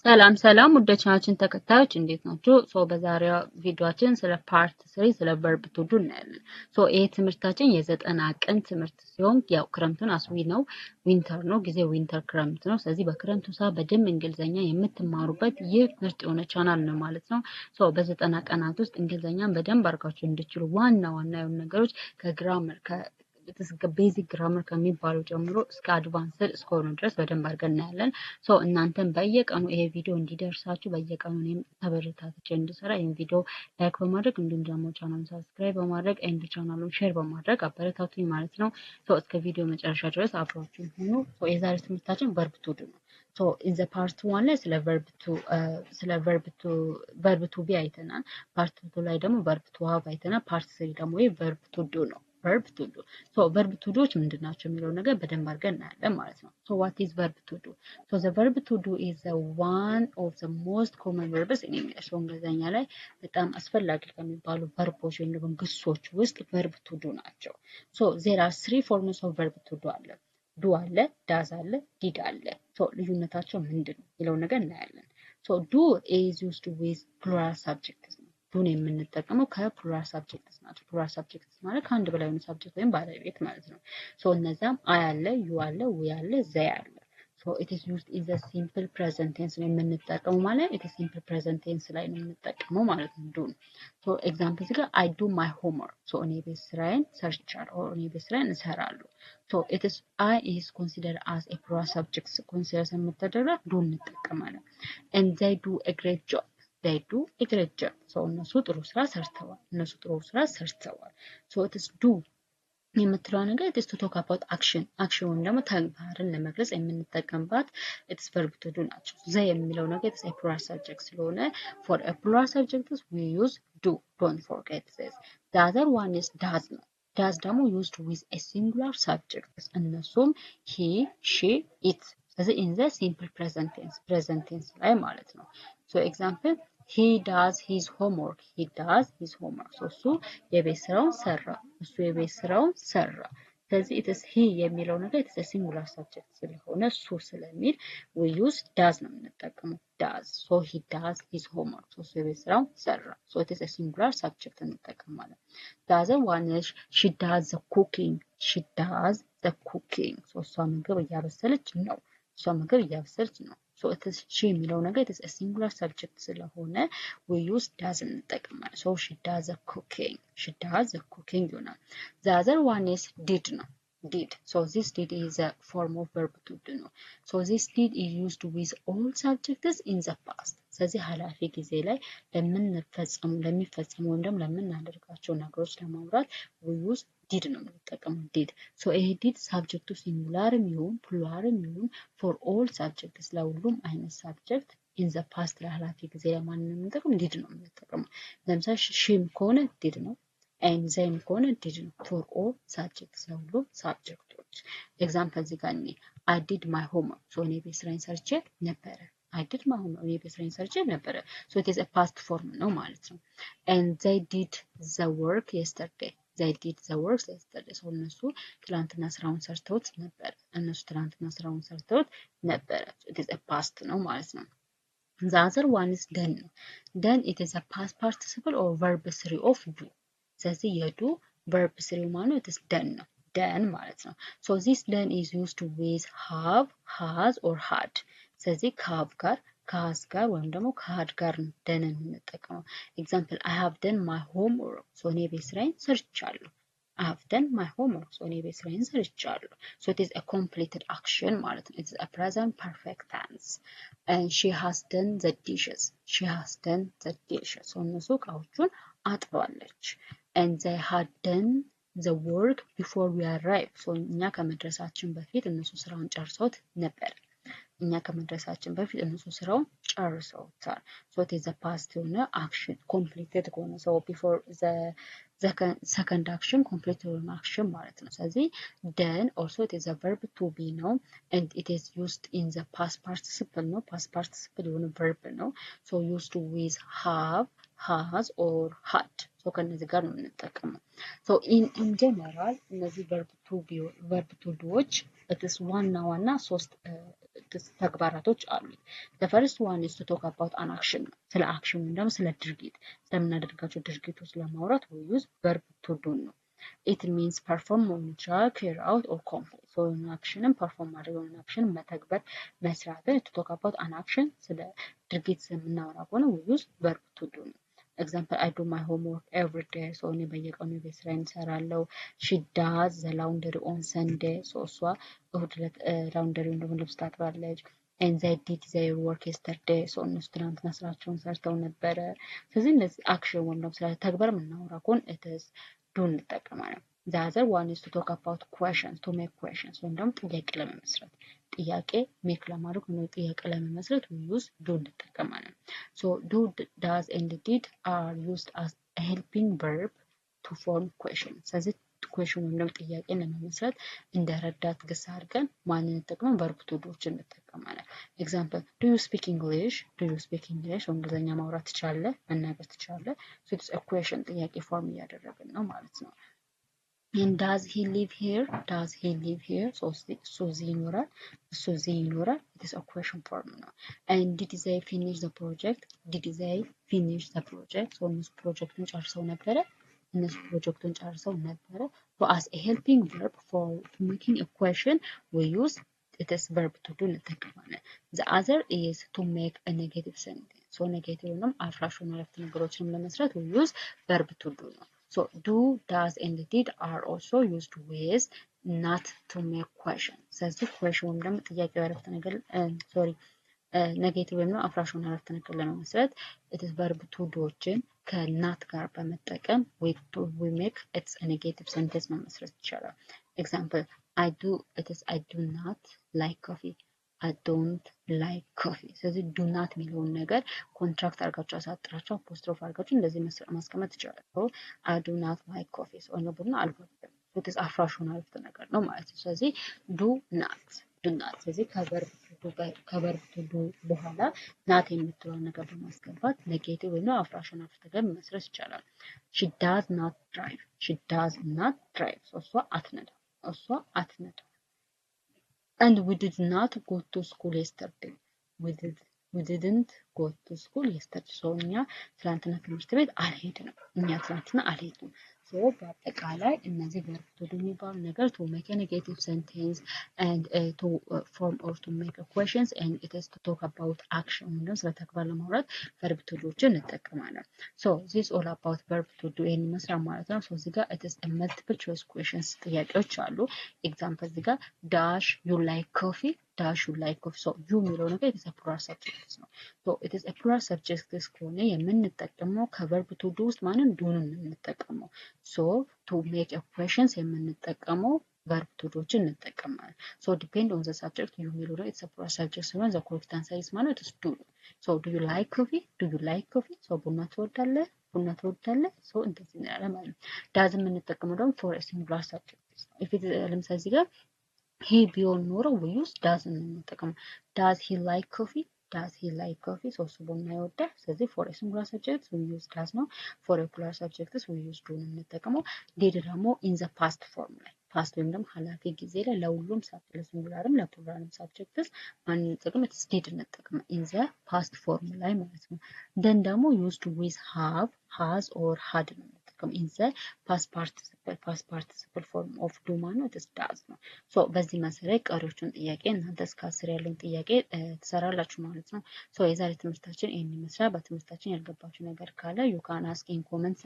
ሰላም ሰላም ውድ ቻናላችን ተከታዮች እንዴት ናችሁ? በዛሬው ቪዲዮአችን ስለ ፓርት 3 ስለ verb to do እናያለን። ይሄ ትምህርታችን የ90 ቀን ትምህርት ሲሆን ያው ክረምቱን አስዊ ነው፣ ዊንተር ነው፣ ጊዜው ዊንተር ክረምት ነው። ስለዚህ በክረምቱ ሰዓት በደንብ እንግሊዘኛ የምትማሩበት ይህ ምርጥ የሆነ ቻናል ነው ማለት ነው። በ90 ቀናት ውስጥ እንግሊዘኛን በደንብ አድርጋችሁ እንድችሉ ዋና የሆኑ ነገሮች ከግራመር ቤዚክ ግራመር ከሚባለው ጀምሮ እስከ አድቫንስድ እስከሆኑ ድረስ በደንብ አድርገን እናያለን። እናንተም በየቀኑ ይሄ ቪዲዮ እንዲደርሳችሁ በየቀኑ እኔም ተበረታትቼ እንድሰራ ይሄን ቪዲዮ ላይክ በማድረግ እንዲሁም ደግሞ ቻናሉን ሰብስክራይብ በማድረግ ኤንድ ቻናሉን ሼር በማድረግ አበረታቱኝ ማለት ነው። እስከ ቪዲዮ መጨረሻ ድረስ አብራችሁን ሁኑ። የዛሬ ትምህርታችን verb to do ነው። ኢን ዘ ፓርት 1 ላይ ስለ verb to be አይተናል። ፓርት 2 ላይ ደግሞ verb to have አይተናል። ፓርት 3 ደግሞ verb to do ነው። verb to do verb to doዎች ምንድናቸው የሚለው ነገር በደንብ አድርገን እናያለን ማለት ነው። what is verb to do? the verb to do is one of the most common verbs in English. እንግሊዘኛ ላይ በጣም አስፈላጊ ከሚባሉ ቨርቦች ወይም ደግሞ ግሶች ውስጥ verb to do ናቸው። there are three forms of verb to do አለ። do አለ፣ does አለ፣ did አለ። ልዩነታቸው ምንድን ነው የሚለው ነገር እናያለን። do is used with plural subjects ነው። ዱን የምንጠቀመው ከፕሉራል ሳብጀክትስ ናቸው። ፕሉራል ሳብጀክትስ ማለት ከአንድ በላይ የሆነ ሳብጀክት ወይም ባለቤት ማለት ነው። እነዛም አይ አለ፣ ዩ አለ፣ ዊ አለ፣ ዘይ አለ። it is used in the simple present tense ነው የምንጠቀመው ማለት it is simple present tense ላይ ነው የምንጠቀመው ማለት ነው ዱን። ኤግዛምፕል እዚህ ጋር I do my homework እኔ ቤት ስራዬን ሰርቻለሁ እኔ ቤት ስራዬን እሰራለሁ። it is I is considered as a plural subject consider የምትደረግ ዱ እንጠቀማለን። and they do a great job they do a great job. እነሱ ጥሩ ስራ ሰርተዋል። it is do የምትለው ነገር it is to talk about action ወይም ደግሞ ተግባርን ለመግለጽ የምንጠቀምባት it is verb to do ናቸው። ዘይ የሚለው ነገር it is a plural subject ስለሆነ for a plural subject we use do. Don't forget this. The other one is does ነው። does ደግሞ used with a singular subject እነሱም he, she, it ስለዚህ in the simple present tense ላይ ማለት ነው። example he does his homework እሱ የቤት ስራውን ሰራ ስለዚህ it is he የሚለው ነገር it is a singular subject ስለሆነ እሱ ስለሚል we use does ነው የምንጠቀመው does. he does his homework እሱ የቤት ስራውን ሰራ it is a singular subject እንጠቀማለን። the other one is she does the cooking እሷ ምግብ እያበሰለች ነው it is she የሚለው ነገር it is a singular subject ስለሆነ we use does እንጠቀማለን። she does the cooking ይሆናል። the other one is did ነው did. this did is a form of verb to do ነው። this did is used with all subjects in the past. ስለዚህ ኃላፊ ጊዜ ላይ ለሚፈጸሙ ወይም ደግሞ ለምናደርጋቸው ነገሮች ለማውራት we use did ነው የምንጠቀመው did. ይሄ did ሳብጀክቱ ሲንጉላርም ይሁን ፕሉራልም ይሁን for all subjects ለሁሉም አይነት ሳብጀክት in the past ለኃላፊ ጊዜ ለማንንም የምንጠቀመው did ነው የምንጠቀመው። ለምሳሌ ሺም ከሆነ did ነው and then ከሆነ did ነው for all subjects ለሁሉም ሳብጀክቶች። ኤግዛምፕል እዚህ ጋር I did my homework እኔ ቤት ስራዬን ሰርቼ ነበረ እኔ ቤት ስራዬን ሰርቼ ነበረ it is a past form ነው ማለት ነው። and they did the work yesterday እነሱ ትላንትና ስራውን ሰርተውት ነበረ it is a past ነው ማለት ነው። the other one is done ነው done it is a past participle or verb 3 of do ስለዚህ የዱ verb 3 ማለት it is done ነው done ማለት ነው። this done is used with have, has or had ስለዚህ ከሀብ ጋር ከሀዝ ጋር ወይም ደግሞ ከሀድ ጋር ደን የምንጠቀመው። ኤግዛምፕል I have done my homework እኔ ቤት ስራዬን ሰርቻለሁ እኔ ቤት ስራዬን ሰርቻለሁ it is a completed action ማለት ነው። it is a present perfect tense. and she has done the dishes እነሱ እቃዎቹን አጥባለች and they had done the work before we arrived እኛ ከመድረሳችን በፊት እነሱ ስራውን ጨርሰውት ነበር it is a past የሆነ action completed ከሆነ before the second action completed የሆነ action ማለት ነው። ስለዚህ done also it is a verb to be ነው and it is used in the past participle ነው past participle የሆነ verb ነው used with have, has or had ከነዚህ ጋር ነው የምንጠቀመው። in general እነዚህ verb to doዎች it is ዋና ሶስት ተግባራቶች አሉት። the first one is to talk about an action ስለ አክሽን ወይም ደግሞ ስለ ድርጊት ስለምናደርጋቸው ድርጊቶች ለማውራት we use verb to do ነው። it means perform መሆን ይችላል carry out or complete so የሆነ አክሽንን ፐርፎርም ማድረግ የሆነ አክሽን መተግበር መስራትን to talk about an action ስለ ድርጊት የምናወራ ከሆነ we use verb to do ነው። example I do my homework every day so እኔ በየቀኑ የቤት ስራዬን እሰራለሁ she does the laundry on Sunday so እሷ እሁድ ዕለት ላውንደሪ ወይም ደግሞ ልብስ ታጥባለች and they did their work yesterday so እነሱ ትናንትና ስራቸውን ሰርተው ነበረ ስለዚህ እነዚህ አክሽን ወይም ደግሞ ስለ ተግባር የምናወራ ከሆነ it is do እንጠቀማለን the other one is to talk about questions to make questions ወይም ደግሞ ጥያቄ ለመመስረት ጥያቄ ሜክ ለማድረግ ነው ጥያቄ ለመመስረት we use do እንጠቀማለን so do does and did are used as a helping verb to form questions ስለዚህ question ወይም ደግሞ ጥያቄን ለመመስረት እንደ ረዳት ግስ አድርገን ማንን እንጠቀማለን verb to doዎችን እንጠቀማለን example do you speak english እንግሊዝኛ ማውራት ትችላለህ መናገር ትችላለህ so it's a question ጥያቄ ፎርም እያደረግን ነው ማለት ነው and does he live here so እዚህ ይኖራል it is a question form ነው and did they finish the project so እነሱ ፕሮጀክቱን ጨርሰው ነበረ so as a helping verb for making a question we use it is verb to do እንጠቀማለን the other is to make a negative sentence so negative ነው አፍራሽ የሆኑ አረፍተ ነገሮችንም ለመስራት we use verb to do ነው so do does and did are also used with not to make question ስለዚህ question ወይም ደግሞ ጥያቄ አረፍተ ነገር ኔጌቲቭ ወይም አፍራሽ የሆኑ አረፍተ ነገር ለመመስረት it is verb to doዎችን ከናት ጋር በመጠቀም we make it's a negative sentence መመስረት ይቻላል example I do not like coffee I don't like coffee ስለዚህ do not የሚለውን ነገር ኮንትራክት አድርጋችሁ አሳጥራችሁ አፖስትሮፍ አድርጋችሁ እንደዚህ ማስቀመጥ ይችላል so I do not like coffee so ነው ብለን አልወድም it is አፍራሽ የሆነ አረፍተ ነገር ነው ማለት ነው ስለዚህ do not ስለዚህ ከቨርብ to do በኋላ not የምትለው ነገር በማስገባት ኔጌቲቭ ወይም አፍራሽ የሆነ አረፍተ ነገር መመስረት ይቻላል she does not drive so እሷ አትነዳም and we did not go to school yesterday we didn't go to school yesterday so እኛ ትላንትና ትምህርት ቤት አልሄድንም so በአጠቃላይ እነዚህ verb to do የሚባሉ ነገር to make a negative sentence and to form or to make a questions and it is to talk about action እንደም ስለ ተግባር ለማውራት verb to doዎችን እንጠቀማለን so this is all about verb to do ይሄን ይመስላል ማለት ነው so እዚህ ጋር it is a multiple choice questions ጥያቄዎች አሉ example እዚህ ጋር dash you like coffee so you የሚለው ነገር it is a plural subject ነው so it is a plural subject ከሆነ የምንጠቀመው ከverb to do ውስጥ ማንን do ነው የምንጠቀመው so to make a questions የምንጠቀመው verb to doዎችን እንጠቀማለን so depend on the subject you የሚለው ነው it's a plural subject ስለሆነ the correct answer is ማለት is do so do you like coffee so ቡና ትወዳለህ so እንደዚህ እንላለን ማለት ነው does የምንጠቀመው ደግሞ for a singular subject if it ለምሳሌ እዚህ ጋር he ቢሆን ኖሮ we use does እንጠቀማለን does he like coffee so እሱ ቡና ይወዳል ስለዚህ for a singular subject we use does ነው for a plural subject we use do እንጠቀመው did ደግሞ in the past form ላይ ፓስት ወይም ደግሞ ኃላፊ ጊዜ ላይ ለሁሉም ለሲንጉላርም ለፕሉራልም ሳብጀክትስ ማን እንጠቀም did እንጠቀም in the past form ላይ ማለት ነው then ደግሞ used with have has or had ነው እንጠቀም in the past participle form of do ማለት does ነው so በዚህ መሰረት ቀሪዎቹን ጥያቄ እናንተ እስከ 10 ያለውን ጥያቄ ትሰራላችሁ ማለት ነው so የዛሬ ትምህርታችን ይሄን ይመስላል በትምህርታችን ያልገባችሁ ነገር ካለ you can ask in comment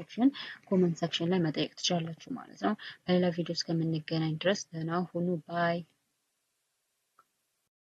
section ላይ መጠየቅ ትችላላችሁ ማለት ነው በሌላ ቪዲዮ እስከምንገናኝ ድረስ ደህና ሁኑ ባይ